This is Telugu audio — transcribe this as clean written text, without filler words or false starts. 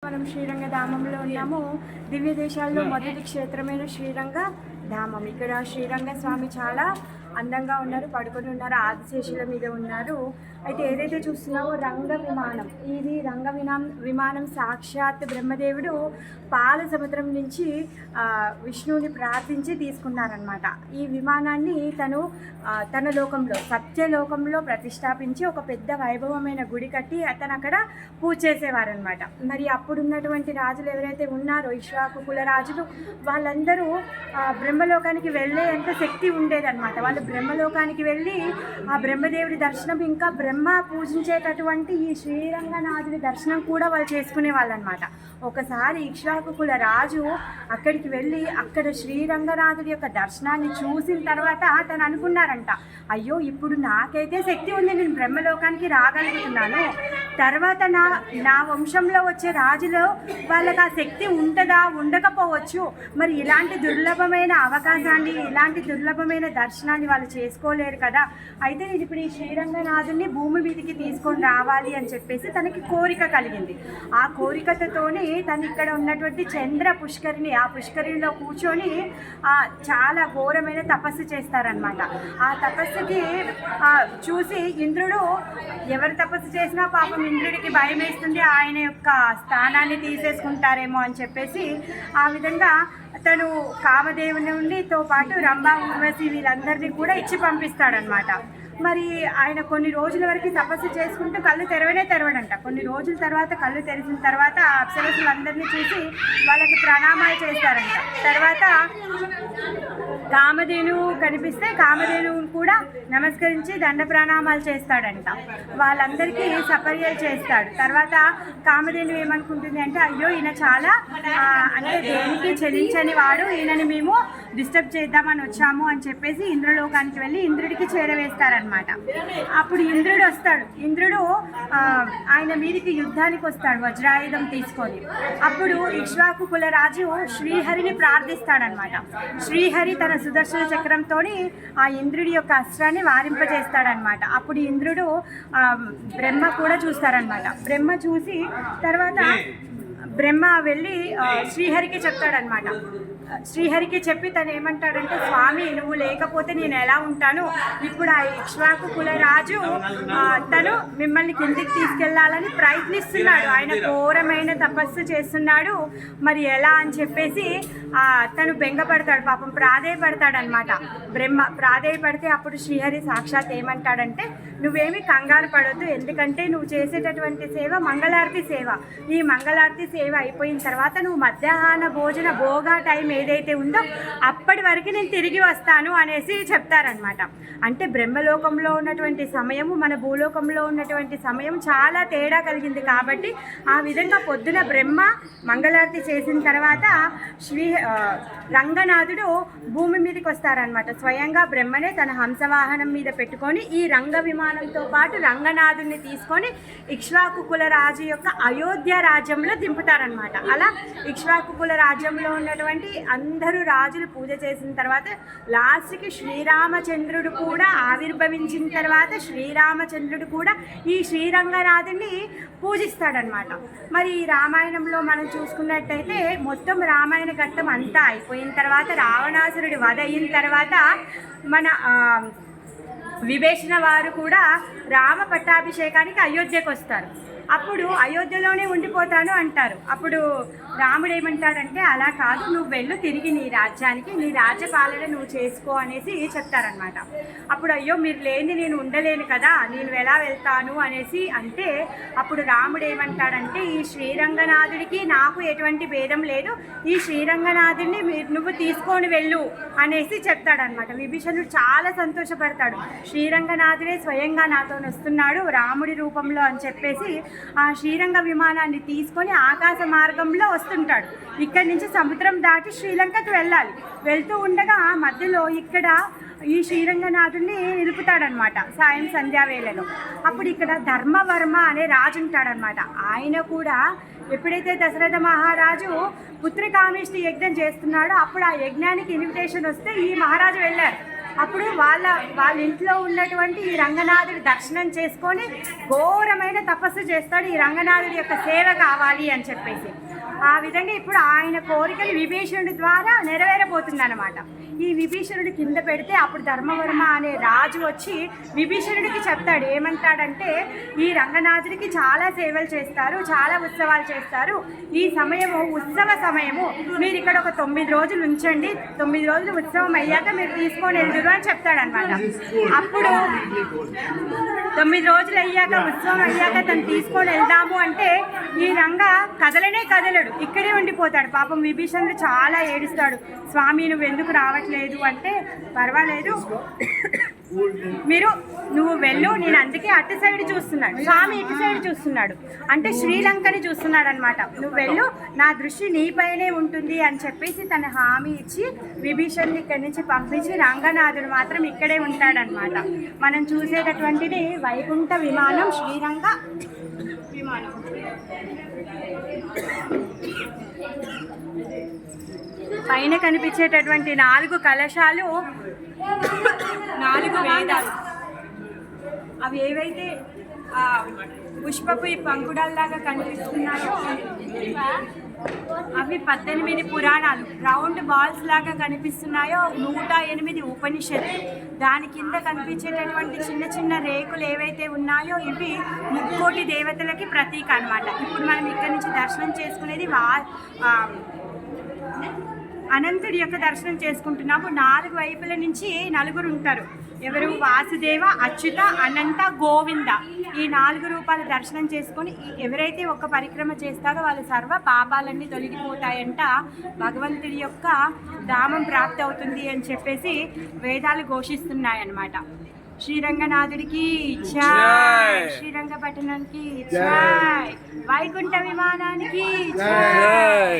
మనం శ్రీరంగ ధామంలో ఉన్నాము. దివ్య దేశాల్లో మొదటి క్షేత్రమైన శ్రీరంగ ధామం. ఇక్కడ శ్రీరంగ స్వామి చాలా అందంగా ఉన్నారు, పడుకొని ఉన్నారు, ఆదిశేషుల మీద ఉన్నారు. అయితే ఏదైతే చూస్తున్నామో రంగ విమానం, ఇది విమానం సాక్షాత్ బ్రహ్మదేవుడు పాల సముద్రం నుంచి విష్ణువుని ప్రార్థించి తీసుకున్నారనమాట. ఈ విమానాన్ని తన లోకంలో సత్యలోకంలో ప్రతిష్టాపించి ఒక పెద్ద వైభవమైన గుడి కట్టి అతను అక్కడ పూజ చేసేవారనమాట. మరి అప్పుడున్నటువంటి రాజులు ఎవరైతే ఉన్నారో ఇక్ష్వాకు కుల రాజులు, వాళ్ళందరూ బ్రహ్మలోకానికి వెళ్ళే అంత శక్తి ఉండేదన్నమాట. వాళ్ళు బ్రహ్మలోకానికి వెళ్ళి ఆ బ్రహ్మదేవుడి దర్శనం, ఇంకా బ్రహ్మ పూజించేటటువంటి ఈ శ్రీరంగనాథుడి దర్శనం కూడా వాళ్ళు చేసుకునే వాళ్ళు అనమాట. ఒకసారి ఇక్ష్వాకు కుల రాజు అక్కడికి వెళ్ళి అక్కడ శ్రీరంగనాథుడి యొక్క దర్శనాన్ని చూసిన తర్వాత తను అనుకున్నారంట, అయ్యో ఇప్పుడు నాకైతే శక్తి ఉంది, నేను బ్రహ్మలోకానికి రాగలుగుతున్నాను, తర్వాత నా వంశంలో వచ్చే రాజులో వాళ్ళకి ఆ శక్తి ఉంటుందా, ఉండకపోవచ్చు, మరి ఇలాంటి దుర్లభమైన అవకాశాన్ని, ఇలాంటి దుర్లభమైన దర్శనాన్ని వాళ్ళు చేసుకోలేరు కదా, అయితే నేను ఇప్పుడు ఈ శ్రీరంగనాథుని భూమి మీదకి తీసుకొని రావాలి అని చెప్పేసి తనకి కోరిక కలిగింది. ఆ కోరికతోనే తను ఇక్కడ ఉన్నటువంటి చంద్ర పుష్కరిణి, ఆ పుష్కరిణిలో కూర్చొని చాలా ఘోరమైన తపస్సు చేస్తారనమాట. ఆ తపస్సుకి చూసి ఇంద్రుడు, ఎవరు తపస్సు చేసినా పాపం ఇంద్రుడికి భయం వేస్తుంది, ఆయన యొక్క స్థానాన్ని తీసేసుకుంటారేమో అని చెప్పేసి ఆ విధంగా తను కామదేవుని ఉండితో పాటు రంభా ఊర్వశి వీళ్ళందరినీ కూడా ఇచ్చి పంపిస్తాడనమాట. మరి ఆయన కొన్ని రోజుల వరకు తపస్సు చేసుకుంటూ కళ్ళు తెరవడంట. కొన్ని రోజుల తర్వాత కళ్ళు తెరిచిన తర్వాత అప్సరసులందరినీ చూసి వాళ్ళకి ప్రణామాలు చేస్తారంట. తర్వాత కామధేనువు కనిపిస్తే కామధేనువు కూడా నమస్కరించి దండ ప్రణామాలు చేస్తాడంట. వాళ్ళందరికీ సపర్యలు చేస్తాడు. తర్వాత కామధేనువు ఏమనుకుంటుంది అంటే, అయ్యో ఈయన చాలా అంటే దేనికి చెల్లించని వాడు, ఈయనని మేము డిస్టర్బ్ చేద్దామని వచ్చాము అని చెప్పేసి ఇంద్రలోకానికి వెళ్ళి ఇంద్రుడికి చేరవేస్తారనమాట. అప్పుడు ఇంద్రుడు వస్తాడు. ఇంద్రుడు ఆయన మీదికి యుద్ధానికి వస్తాడు వజ్రాయుధం తీసుకొని. అప్పుడు ఇక్ష్వాకు కుల రాజు శ్రీహరిని ప్రార్థిస్తాడనమాట. శ్రీహరి తన సుదర్శన చక్రంతో ఆ ఇంద్రుడి యొక్క అస్త్రాన్ని వారింపజేస్తాడనమాట. అప్పుడు ఇంద్రుడు బ్రహ్మ కూడా చూస్తారనమాట. బ్రహ్మ చూసి తర్వాత బ్రహ్మ వెళ్ళి శ్రీహరికి చెప్తాడనమాట. శ్రీహరికి చెప్పి తను ఏమంటాడంటే, స్వామి నువ్వు లేకపోతే నేను ఎలా ఉంటాను, ఇప్పుడు ఆ ఇక్ష్వాకు కుల రాజు తను మిమ్మల్ని కిందికి తీసుకెళ్లాలని ప్రయత్నిస్తున్నాడు, ఆయన ఘోరమైన తపస్సు చేస్తున్నాడు, మరి ఎలా అని చెప్పేసి తను బెంగపడతాడు, పాపం ప్రాధేయపడతాడనమాట. బ్రహ్మ ప్రాధేయపడితే అప్పుడు శ్రీహరి సాక్షాత్ ఏమంటాడంటే, నువ్వేమి కంగారు పడొద్దు, ఎందుకంటే నువ్వు చేసేటటువంటి సేవ మంగళారతి సేవ. ఈ మంగళారతి సేవ అయిపోయిన తర్వాత నువ్వు మధ్యాహ్న భోజన భోగా టైం ఏదైతే ఉందో అప్పటి వరకు నేను తిరిగి వస్తాను అనేసి చెప్తారనమాట. అంటే బ్రహ్మలోకంలో ఉన్నటువంటి సమయము మన భూలోకంలో ఉన్నటువంటి సమయం చాలా తేడా కలిగింది కాబట్టి ఆ విధంగా పొద్దున బ్రహ్మ మంగళారతి చేసిన తర్వాత రంగనాథుడు భూమి మీదకి వస్తారనమాట. స్వయంగా బ్రహ్మనే తన హంసవాహనం మీద పెట్టుకొని ఈ రంగ విమానంతో పాటు రంగనాథుడిని తీసుకొని ఇక్ష్వాకు కుల రాజు యొక్క అయోధ్య రాజ్యంలో దింపుతారనమాట. అలా ఇక్ష్వాకు కుల రాజ్యంలో ఉన్నటువంటి అందరూ రాజులు పూజ చేసిన తర్వాత లాస్ట్కి శ్రీరామచంద్రుడు కూడా ఆవిర్భవించిన తర్వాత శ్రీరామచంద్రుడు కూడా ఈ శ్రీరంగనాథుని పూజిస్తాడనమాట. మరి ఈ రామాయణంలో మనం చూసుకున్నట్టయితే మొత్తం రామాయణ ఘట్టం అంతా అయిపోయిన తర్వాత రావణాసురుడి వధ అయిన తర్వాత మన విభీషణ వారు కూడా రామ పట్టాభిషేకానికి అయోధ్యకు వస్తారు. అప్పుడు అయోధ్యలోనే ఉండిపోతాను అంటారు. అప్పుడు రాముడు ఏమంటాడంటే, అలా కాదు, నువ్వు వెళ్ళు తిరిగి నీ రాజ్యానికి, నీ రాజ్యపాలన నువ్వు చేసుకో అనేసి చెప్తారనమాట. అప్పుడు అయ్యో మీరు లేని నేను ఉండలేను కదా, నేను ఎలా వెళ్తాను అనేసి అంటే అప్పుడు రాముడు ఏమంటాడంటే, ఈ శ్రీరంగనాథుడికి నాకు ఎటువంటి భేదం లేదు, ఈ శ్రీరంగనాథుడిని నువ్వు తీసుకొని వెళ్ళు అనేసి చెప్తాడనమాట. విభీషణుడు చాలా సంతోషపడతాడు, శ్రీరంగనాథుడే స్వయంగా నాతో వస్తున్నాడు రాముడి రూపంలో అని చెప్పేసి ఆ శ్రీరంగ విమానాన్ని తీసుకొని ఆకాశ మార్గంలో వస్తుంటాడు. ఇక్కడి నుంచి సముద్రం దాటి శ్రీలంకకు వెళ్ళాలి. వెళ్తూ ఉండగా మధ్యలో ఇక్కడ ఈ శ్రీరంగనాథుడిని నిలుపుతాడనమాట సాయం సంధ్యావేళలో. అప్పుడు ఇక్కడ ధర్మవర్మ అనే రాజు ఉంటాడనమాట. ఆయన కూడా ఎప్పుడైతే దశరథ మహారాజు పుత్రకామేష్టి యజ్ఞం చేస్తున్నాడో అప్పుడు ఆ యజ్ఞానికి ఇన్విటేషన్ వస్తే ఈ మహారాజు వెళ్ళారు. అప్పుడు వాళ్ళ ఇంట్లో ఉన్నటువంటి ఈ రంగనాథుడి దర్శనం చేసుకొని ఘోరమైన తపస్సు చేస్తాడు, ఈ రంగనాథుడి యొక్క సేవ కావాలి అని చెప్పేసి. ఆ విధంగా ఇప్పుడు ఆయన కోరికలు విభీషణుడి ద్వారా నెరవేరబోతుంది అనమాట. ఈ విభీషణుడి కింద పెడితే అప్పుడు ధర్మవర్మ అనే రాజు వచ్చి విభీషణుడికి చెప్తాడు, ఏమంటాడంటే ఈ రంగనాథుడికి చాలా సేవలు చేస్తారు, చాలా ఉత్సవాలు చేస్తారు, ఈ సమయము ఉత్సవ సమయము, మీరు ఇక్కడ ఒక 9 రోజులు ఉంచండి, 9 రోజులు ఉత్సవం అయ్యాక మీరు తీసుకొని వెళ్తురు అని చెప్తాడనమాట. అప్పుడు 9 రోజులు అయ్యాక ఉత్సవం అయ్యాక తను తీసుకొని వెళ్దాము అంటే ఈ రంగ కదలనే కదలడు, ఇక్కడే ఉండిపోతాడు. పాపం విభీషణుడు చాలా ఏడుస్తాడు, స్వామి నువ్వు ఎందుకు రావట్లేదు అంటే, పర్వాలేదు నువ్వు వెళ్ళు, నేను అందుకే అటు సైడ్ చూస్తున్నాడు, స్వామి ఇటు సైడ్ చూస్తున్నాడు అంటే శ్రీలంకని చూస్తున్నాడు అనమాట. నువ్వు వెళ్ళు, నా దృష్టి నీపైనే ఉంటుంది అని చెప్పేసి తన హామీ ఇచ్చి విభీషణుని ఇక్కడి నుంచి పంపించి రంగనాథుడు మాత్రం ఇక్కడే ఉంటాడనమాట. మనం చూసేటటువంటిది వైకుంఠ విమానం, శ్రీరంగ విమానం. పైన కనిపించేటటువంటి 4 కలశాలు 4 వేదాలు. అవి ఏవైతే పుష్పపు ఈ పంకుడల్లాగా కనిపిస్తున్నాయో అవి 18 పురాణాలు, రౌండ్ బాల్స్ లాగా కనిపిస్తున్నాయో 108 ఉపనిషత్తులు. దాని కింద కనిపించేటటువంటి చిన్న చిన్న రేకులు ఏవైతే ఉన్నాయో ఇవి 3 దేవతలకి ప్రతీక అనమాట. ఇప్పుడు మనం ఇక్కడి నుంచి దర్శనం చేసుకునేది అనంతుడి యొక్క దర్శనం చేసుకుంటున్నాము. 4 వైపుల నుంచి 4 ఉంటారు. ఎవరు? వాసుదేవ, అచ్యుత, అనంత, గోవింద. ఈ 4 రూపాయల దర్శనం చేసుకొని ఎవరైతే ఒక పరిక్రమ చేస్తారో వాళ్ళ సర్వ పాపాలన్నీ తొలగిపోతాయంట, భగవంతుడి యొక్క ధామం ప్రాప్తి అవుతుంది అని చెప్పేసి వేదాలు ఘోషిస్తున్నాయన్నమాట. శ్రీరంగనాథుడికి జై, శ్రీరంగపట్టణానికి జై, వైకుంఠ విమానానికి జై.